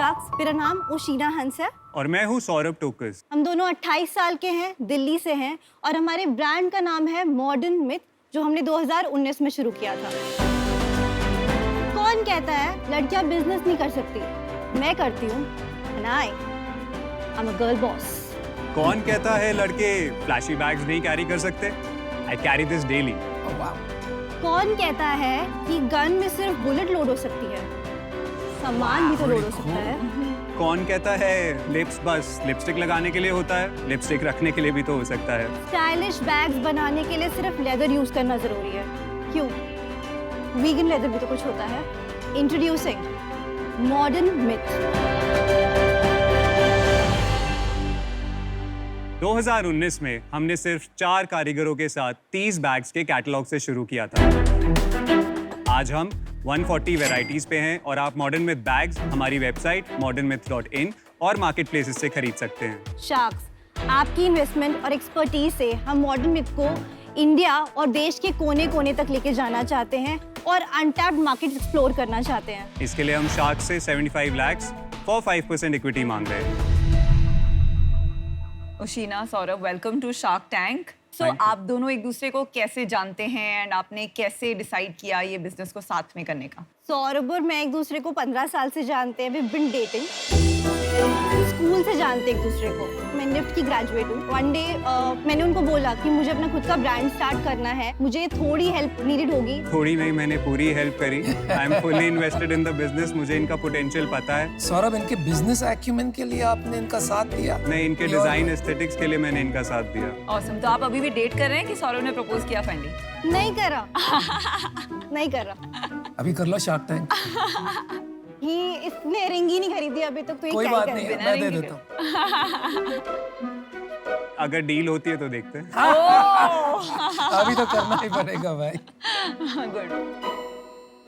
Sacks, मेरा नाम उशीना हंस है और मैं हूँ सौरभ टोकस। हम दोनों 28 साल के हैं, दिल्ली से हैं और हमारे ब्रांड का नाम है मॉडर्न मिथ, जो हमने 2019 में शुरू किया था। कौन कहता है लड़कियां बिजनेस नहीं कर सकती? मैं करती हूँ। I am a girl boss. कौन कहता है लड़के फ्लैशी बैग्स नहीं कैरी कर सकते? I carry this daily. कौन कहता है कि गन में सिर्फ बुलेट लोड हो सकती है? सामान भी तो लोड हो सकता है। कौन कहता है लिप्स बस लिपस्टिक लगाने के लिए होता है? लिपस्टिक रखने के लिए भी तो हो सकता है। स्टाइलिश बैग्स बनाने के लिए सिर्फ लेदर यूज करना जरूरी है। क्यों? वीगन लेदर भी तो कुछ होता है। Introducing modern myth. 2019 में हमने सिर्फ 4 कारीगरों के साथ 30 बैग्स के कैटलॉग से शुरू किया था। आज हम 140 वैरायटीज पे हैं और आप मॉडर्न मिथ बैग्स हमारी वेबसाइट modernmyth.in और मार्केट प्लेसेस से खरीद सकते हैं। शाक्स, आपकी इन्वेस्टमेंट और एक्सपर्टीज से हम मॉडर्न मिथ को इंडिया और देश के कोने-कोने तक लेके जाना चाहते हैं और अनटैप्ड मार्केट एक्सप्लोर करना चाहते हैं। इसके लिए हम शार्क से 75 lakhs for 5% इक्विटी मांग रहे हैं। Ushina, Saurabh, welcome to Shark Tank. So आप दोनों एक दूसरे को कैसे जानते हैं एंड आपने कैसे डिसाइड किया ये बिजनेस को साथ में करने का? सौरभ और मैं एक दूसरे को 15 साल से जानते हैं। we've been dating। स्कूल से जानते एक दूसरे को। मैं निफ्ट की ग्रेजुएट हूँ। वन डे मैंने उनको बोला कि मुझे अपना खुद का ब्रांड स्टार्ट करना है, मुझे थोड़ी हेल्प नीडेड होगी। थोड़ी नहीं, मैंने पूरी हेल्प करी। I am fully invested in the business. मुझे इनका पोटेंशियल पता है। सौरभ, इनके बिजनेस एक्यूमेन के लिए आपने इनका साथ दिया? नहीं, इनके डिजाइन एस्थेटिक्स के लिए मैंने इनका साथ दिया। ऑसम। तो आप अभी भी डेट कर रहे हैं कि सौरभ ने प्रपोज किया फाइनली? नहीं कर रहा। नहीं कर रहा। अभी कर लो शार्क टैंक। ही इसने रिंग ही नहीं खरीदी अभी तक, तो ये कोई क्या बात ही नहीं करे? है, मैं दे देता हूँ। अगर डील होती है तो देखते हैं। अभी तो करना ही पड़ेगा भाई। गुड।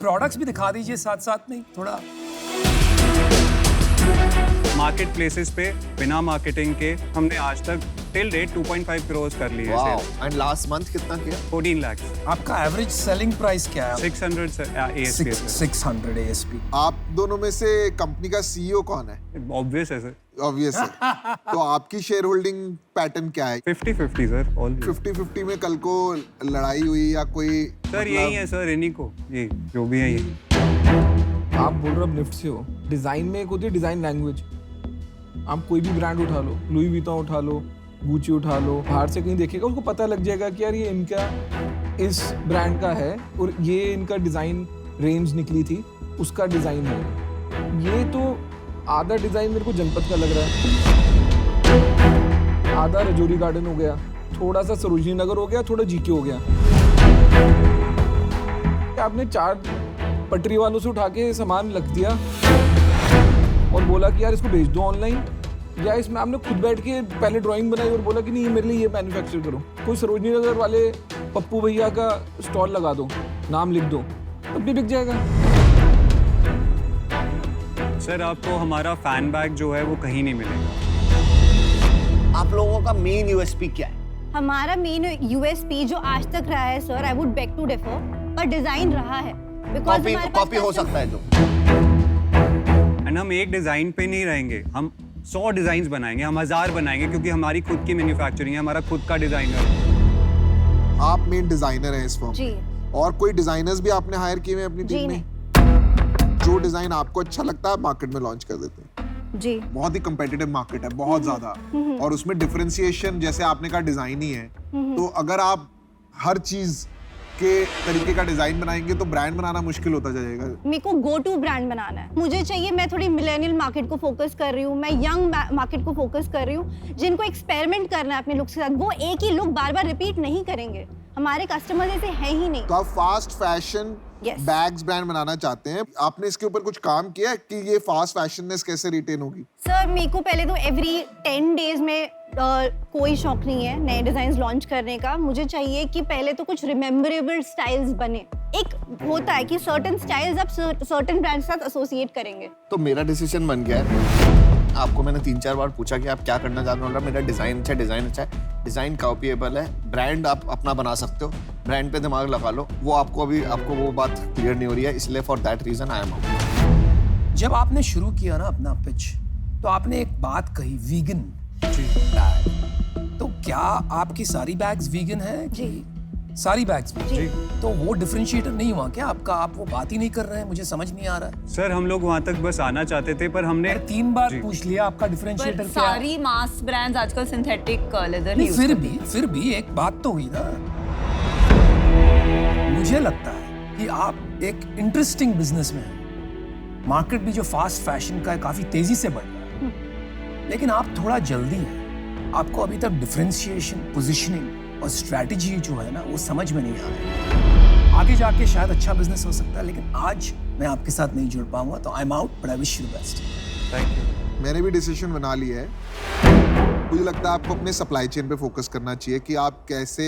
प्रोडक्ट्स भी दिखा दीजिए साथ साथ में थोड़ा। मार्केट प्लेसेस पे बिना मार्केटिंग के हमने आज तक टिल डेट 2.5 करोड़ कर लिए हैं। एंड लास्ट मंथ कितना किया? 14 lakhs। आपका एवरेज सेलिंग प्राइस क्या है? 600 ASP। 600 ASP। आप दोनों में से कंपनी का सीईओ कौन है? ऑब्वियस है सर। ऑब्वियस है। तो आपकी शेयर होल्डिंग पैटर्न क्या है? 50-50 सर। ऑल 50-50 में कल को लड़ाई हुई या कोई सर यही है सर, इन्हीं को ये जो भी है ये। आप बोल रहे हो निफ्ट से हो। डिजाइन में एक होती है डिजाइन लैंग्वेज। आप कोई भी ब्रांड उठा लो, लुई विटॉन उठा लो, गुची उठा लो, बाहर से कहीं देखेगा उसको पता लग जाएगा कि यार ये इनका इस ब्रांड का है और ये इनका डिजाइन रेंज निकली थी, उसका डिजाइन है। ये तो आधा डिजाइन मेरे को जनपद का लग रहा है, आधा रजौरी गार्डन हो गया, थोड़ा सा सरोजनी नगर हो गया, थोड़ा जीके हो गया। आपने 4 पटरी वालों से उठा के सामान रख दिया और बोला कि यार इसको भेज दो ऑनलाइन, या इसमें आपने खुद बैठ के पहले ड्राइंग बनाई और बोला कि नहीं मेरे लिए ये मैन्युफैक्चर करो। कोई सरोजनी नगर वाले पप्पू भैया का स्टॉल लगा दो, नाम लिख दो, तब भी बिक जाएगा। सर आपको हमारा फैन बैग जो है वो कहीं नहीं मिलेगा। आप लोगों का मेन यूएसपी क्या है? हमारा मेन यूएसपी जो आज तक रहा है sir, I would beg to differ, पर डिजाइन रहा है। कॉपी हो सकता है जो। एंड हम एक डिजाइन पे नहीं रहेंगे, हम 100 डिजाइन बनाएंगे, हम 1000 बनाएंगे, क्योंकि हमारी खुद की मैन्युफैक्चरिंग है, हमारा खुद का डिजाइनर। आप मेन डिजाइनर हैं इस फर्म जी। और कोई डिजाइनर्स भी आपने हायर किए हैं अपनी टीम में? जो डिजाइन आपको अच्छा लगता है मार्केट में लॉन्च कर देते हैं। जी। बहुत ही कंपेटिटिव मार्केट है, बहुत ज्यादा, और उसमें डिफरेंशिएशन जैसे आपने कहा डिजाइन ही है। तो अगर आप हर चीज के तरीके का डिजाइन बनाएंगे तो ब्रांड बनाना मुश्किल होता जाएगा। मेरे को गो टू ब्रांड बनाना है। मुझे चाहिए, मैं थोड़ी मिलेनियल मार्केट को फोकस कर रही हूँ, मैं यंग मार्केट को फोकस कर रही हूँ, जिनको एक्सपेरिमेंट करना है अपने लुक्स के साथ। वो एक ही लुक बार बार रिपीट नहीं करेंगे, हमारे कस्टमर ऐसे है ही नहीं। तो आप फास्ट फैशन बैग्स ब्रांड बनाना चाहते हैं। आपने इसके ऊपर कुछ काम किया है कि ये फास्ट फैशननेस कैसे रिटेन होगी? सर मेरे को पहले तो एवरी 10 डेज में कोई शौक नहीं है नए डिजाइन लॉन्च करने का। मुझे चाहिए कि पहले तो कुछ रिमेम्बरेबल स्टाइल्स बने। एक होता है कि सर्टेन स्टाइल्स आप सर्टेन ब्रांड के साथ एसोसिएट करेंगे। तो मेरा डिसीजन बन गया है। आपको मैंने 3-4 बार पूछा कि आप क्या करना चाहते हो, मेरा डिजाइन अच्छा है, डिजाइन कॉपीएबल है, ब्रांड आप अपना बना सकते हो, ब्रांड पे दिमाग लगा लो। वो आपको वो बात क्लियर नहीं हो रही है, इसलिए for that reason I am out. जब आपने शुरू किया ना अपना पिच, तो आपने एक बात कही, वीगन बैग। तो क्या आपकी सारी बैग्स वीगन है? जी। सारी बैग्स जी। तो वो डिफरेंशिएटर नहीं हुआ क्या आपका? आप वो बात ही नहीं कर रहे हैं, मुझे समझ नहीं आ रहा है। सर हम लोग वहाँ तक बस आना चाहते थे पर हमने मैंने 3 बार जी। पूछ लिया आपका पर डिफरेंशिएटर क्या है? सारी मास ब्रांड्स आजकल सिंथेटिक लेदर नहीं, फिर भी एक बात तो हुई ना। मुझे लगता है कि आप एक इंटरेस्टिंग बिजनेस में हैं। मार्केट भी जो फास्ट फैशन का है काफी तेजी से बढ़ रहा है, लेकिन आप थोड़ा जल्दी हैं। आपको अभी तक डिफरेंशिएशन, पोजीशनिंग और स्ट्रैटेजी जो है ना वो समझ में नहीं आ रही है। आगे जाके शायद अच्छा बिजनेस हो सकता है, लेकिन आज मैं आपके साथ नहीं जुड़ पाऊंगा, तो आई am out, but I wish you the best. Thank you. मैंने भी डिसीजन बना लिया है। मुझे लगता है आपको अपने सप्लाई चेन पे फोकस करना चाहिए कि आप कैसे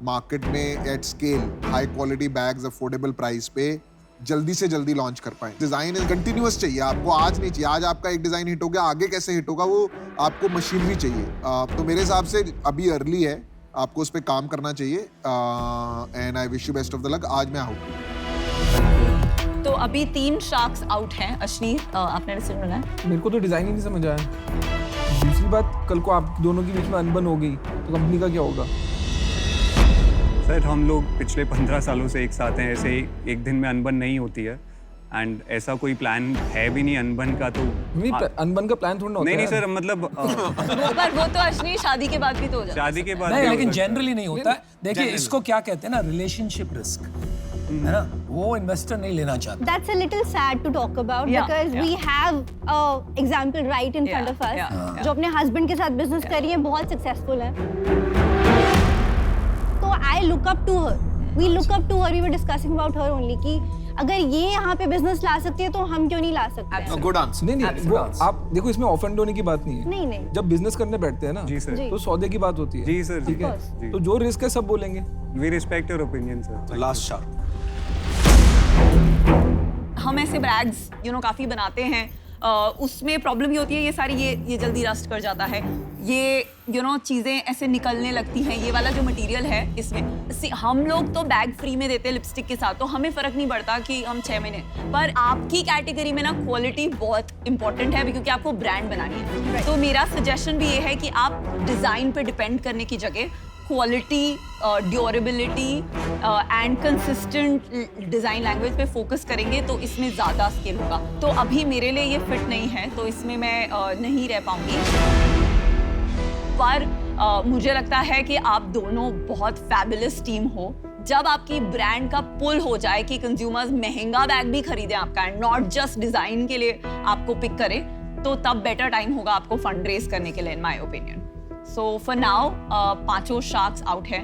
मार्केट में at scale high quality bags affordable price पे जल्दी से जल्दी लॉन्च कर पाए। डिजाइन कंटिन्यूअस चाहिए आपको, आज नहीं चाहिए। आज आपका एक डिजाइन हिट हो गया, आगे कैसे हिट होगा वो आपको मशीनरी चाहिए। तो मेरे हिसाब से अभी अर्ली है, आपको उस पर काम करना चाहिए। And I wish you best of the luck. आज मैं आउट। तो अभी 3 शार्क्स आउट हैं। अश्नी, आपने डिसीजन बनाया? मेरे को तो डिजाइन ही नहीं समझ आया। दूसरी बात, कल को आप दोनों के बीच में अनबन हो गई तो कंपनी का क्या होगा? सर हम लोग पिछले 15 सालों से एक साथ हैं, ऐसे एक दिन में अनबन नहीं होती है एंड ऐसा कोई प्लान है भी नहीं अनबन का। तो नहीं, अनबन का प्लान थोड़ा ना होता नहीं है। सर मतलब पर वो तो अश्नी शादी के बाद भी तो हो जाता है। शादी के बाद नहीं, क्या लेकिन हो सकता है? जनरली नहीं होता है। देखिए, इसको क्या कहते हैं ना, रिलेशनशिप रिस्क, है ना? वो इन्वेस्टर नहीं लेना चाहता। That's a little sad to talk about Yeah, because yeah. we have a example right in front Yeah, of us yeah, yeah. जो अपने हस्बैंड के साथ बिजनेस कर रही है, बहुत सक्सेसफुल है। तो I look up to her. We look up to her. We were discussing about her only कि अगर ये यहाँ पे बिजनेस ला सकती है तो हम क्यों नहीं ला सकते हैं? Good answer. नहीं, वो आप देखो, इसमें ऑफेंड होने की बात नहीं है। नहीं नहीं जब बिजनेस करने बैठते हैं ना, जी सर। जी। तो सौदे की बात होती है। जी सर, ठीक है। course. जी। तो जो रिस्क है सब बोलेंगे। We respect your opinion sir. Last shark. हम ऐसे बैग्स काफी बनाते हैं। उसमें प्रॉब्लम ये होती है, ये सारी ये जल्दी रस्ट कर जाता है। ये चीज़ें ऐसे निकलने लगती हैं। ये वाला जो मटेरियल है इसमें हम लोग तो बैग फ्री में देते हैं लिपस्टिक के साथ, तो हमें फ़र्क नहीं पड़ता कि हम 6 महीने। पर आपकी कैटेगरी में ना क्वालिटी बहुत इंपॉर्टेंट है, क्योंकि आपको ब्रांड बनानी है। तो मेरा सजेशन भी ये है कि आप डिज़ाइन पे डिपेंड करने की जगह quality, durability and consistent design language पे फोकस करेंगे तो इसमें ज़्यादा स्किल होगा। तो अभी मेरे लिए ये फिट नहीं है, तो इसमें मैं नहीं रह पाऊंगी। पर मुझे लगता है कि आप दोनों बहुत फैबुलस टीम हो। जब आपकी ब्रांड का पुल हो जाए कि कंज्यूमर्स महंगा बैग भी खरीदें आपका, एंड नॉट जस्ट डिज़ाइन के लिए आपको पिक करें, तो तब बेटर टाइम होगा आपको फंड रेज करने के लिए, in my opinion. So for now, 5 sharks out हैं,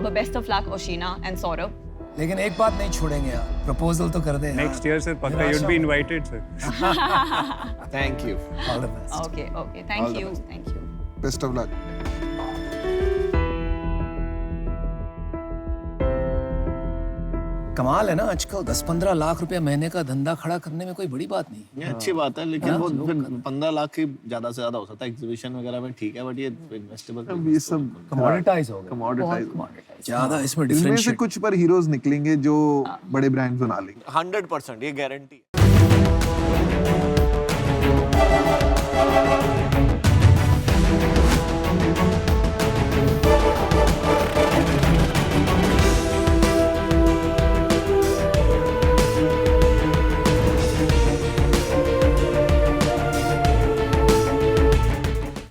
but best of luck Oshina and Saurabh। लेकिन एक बात नहीं छोड़ेंगे यार, प्रपोजल तो कर दे यार। नेक्स्ट ईयर सर पक्का you'd be invited sir. Thank you. All the best. Okay, All thank the you, best. thank you। Best of luck. कमाल है ना, आजकल 10-15 लाख रुपया महीने का धंधा खड़ा करने में कोई बड़ी बात नहीं। ये अच्छी बात है, लेकिन वो फिर 15 लाख की ज्यादा से ज्यादा हो सकता है एग्जीबिशन वगैरह में, ठीक है, बट ये इन्वेस्टेबल ये सब कमोडिटाइज हो गया, कमोडिटाइज ज्यादा इसमें इनमें से डिफरेंशिएट। कुछ पर हीरोज निकलेंगे जो बड़े ब्रांड्स बना लेंगे। 100%, ये गारंटी है।